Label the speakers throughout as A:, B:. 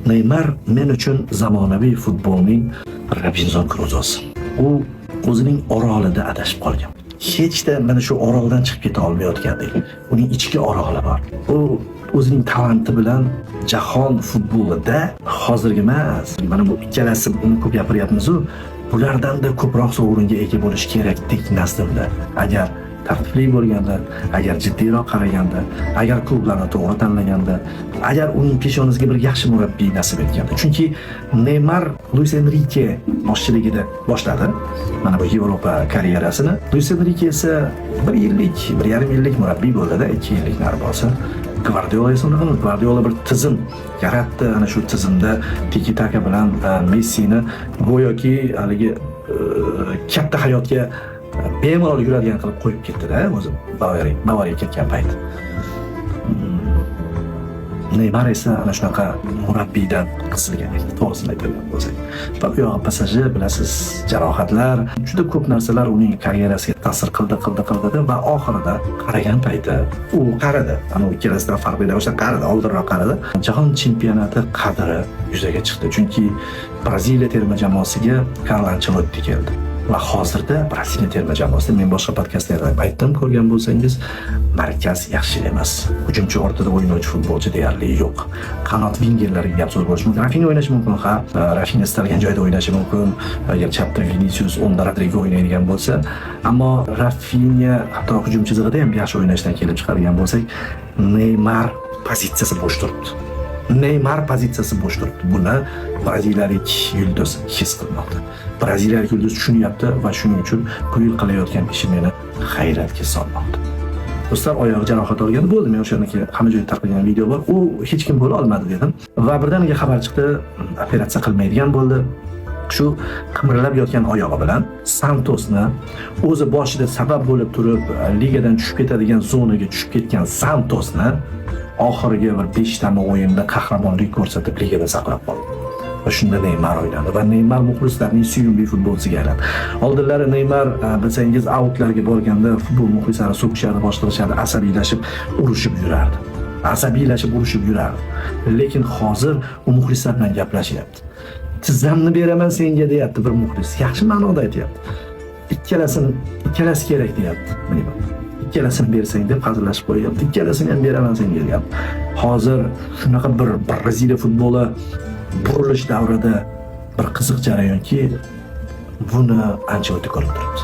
A: Neymar men uchun zamonaviy futbolning Robinzon Kruzosi. U o'zining orolida adashib qolgan. Hech-da mana shu oroldan chiqib keta olmayotgandek. Uning ichki oroli bor. U o'zining talanti bilan jahon futbolida hozirgi emas. Mana bu ikkalasi uni ko'p gapiryapmiz-ku, bulardan-da ko'proq sovringa ega bo'lish kerakdek nazdimda. Agar tartibli bo'lganda, agar jiddiyroq qaraganda, agar klublarni to'g'ri tanlaganda, agar uning peshonasiga bir yaxshi murabbiy nasib etganda. Chunki Neymar Luis Enrique boshchiligida boshladi mana bu Yevropa karyerasini. Luis Enrique esa 1 yillik, 1,5 yillik murabbiy bo'ldi-da, 2 yillik nari bo'lsa. Guardiola esa unaqa, Guardiola bir tizim yaratdi. Ana shu tizimda tiki-taka bilan Messini go'yoki haligi katta hayotga bemalol yuradigan qilib qo'yib ketdi-da o'zi Bavariyaga ketgan payt. Neymar esa ana shunaqa murabbiydan qisilgan edi, to'g'risini aytadigan bo'lsak. Va bu yo'q pasaji bilasiz, jarohatlar, juda ko'p narsalar uning karyerasiga ta'sir qildi va oxirida qaragan payti u qaradi. Ana ikkalasidan farq bera o'sha qaradi, oldinroq qaradi. Jahon chempionati qadri yuzaga chiqdi. Chunki Braziliya terma jamoasiga Carlo Ancelotti keldi. Va hozirda Braziliya terma jamoasida men boshqa podkastlarda aytdim, ko'rgan bo'lsangiz, markaz yaxshi emas. Hujumchi o'rtada o'ynovchi futbolchi deyarli yo'q. Qanot vingerlarga gap so'z bo'lishi mumkin. Rafinha o'ynashi mumkin, ha. Rafinha istalgan joyda o'ynashi mumkin. Agar chapda Vinicius, o'ngda Rodrigo o'ynaydigan bo'lsa, ammo Rafinha hatto hujumchi zig'ida ham yaxshi o'ynashdan kelib chiqadigan bo'lsak, Neymar pozitsiyasi bo'sh turibdi. Buni braziliyalik yulduz his qilmoqda. Braziliyalik yulduz tushunyapti va shuning uchun bu yil qilayotgan ishi meni hayratga solmoqda. Do'stlar, oyog'i jarohat olgani bo'ldi. Men o'shaniki hamma joyda tarqalgan video bor. U hech kim bo'la olmadi dedim. Va birdaniga xabar chiqdi, operatsiya qilmaydigan bo'ldi. Shu qimirlab yotgan oyog'i bilan Santosni o'zi boshida sabab bo'lib turib, ligadan tushib ketadigan zonaga tushib ketgan Santosni oxirgi bir 5 ta o'yinda qahramonlik ko'rsatib ligada saqlab qoldi. Va shunda Neymar o'ynadi va Neymar muxlislarning suyumli futbolchisiga aylandi. Oldinlari Neymar bilsangiz outlarga borganda futbol muxlislari so'kishadi, boshqarishadi, asabiylashib urushib yurardi. Lekin hozir u muxlislar bilan gaplashyapti. Tizzamni beraman senga deyapti bir muxlis. Yaxshi ma'noda aytayapti. Ikkalasi kerak deyapti. Ikkalasini bersang deb hazillashib qo'yapti. Ikkalasini ham beraman senga deyapti. Hozir shunaqa bir Braziliya futboli burilish davrida bir qiziq jarayonki, buni ancha o'ta ko'rib turibmiz.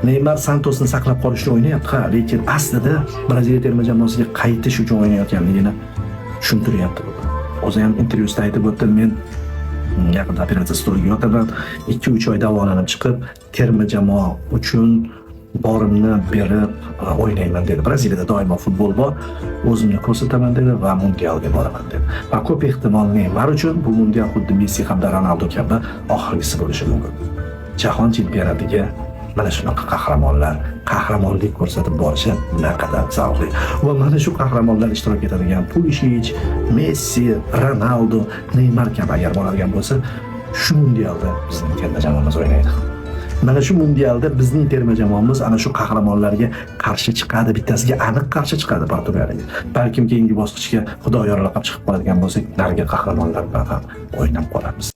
A: Neymar Santosni saqlab qolishni o'ynayapti, ha, lekin aslida Braziliya terma jamoasiga qaytish uchun o'ynayotganligini tushuntiryapti. O'zi ham intervyusida aytib o'tdi, men yaqinda operatsiya stoliga yotaman, 2-3 oy davolanib chiqib, terma jamoa uchun borimni berib o'ynayman dedi. Braziliyada doimo futbol bor, o'zimni ko'rsataman dedi va mundialga boraman dedi. Va ko'p ehtimol Neymar uchun bu mundial xuddi Messi hamda Ronaldo kabi oxirgisi bo'lishi mumkin. Jahon chempionatiga mana shunaqa qahramonlik ko'rsatib borishi naqadar zavqli. Va mana shu qahramonlar ishtirok etadigan Pulisic, Messi, Ronaldo, Neymar kabi agar bo'ladigan bo'lsa, shu mundialda bizning terma jamoamiz o'ynaydi. Mana shu mundialda bizning terma jamoamiz ana shu qahramonlarga qarshi chiqadi, bittasiga aniq qarshi chiqadi Portugaliyaga. Balkim keyingi bosqichga Xudo yorlaqab chiqib qoladigan bo'lsak, narigi qahramonlar bilan ham o'ynab qolamiz.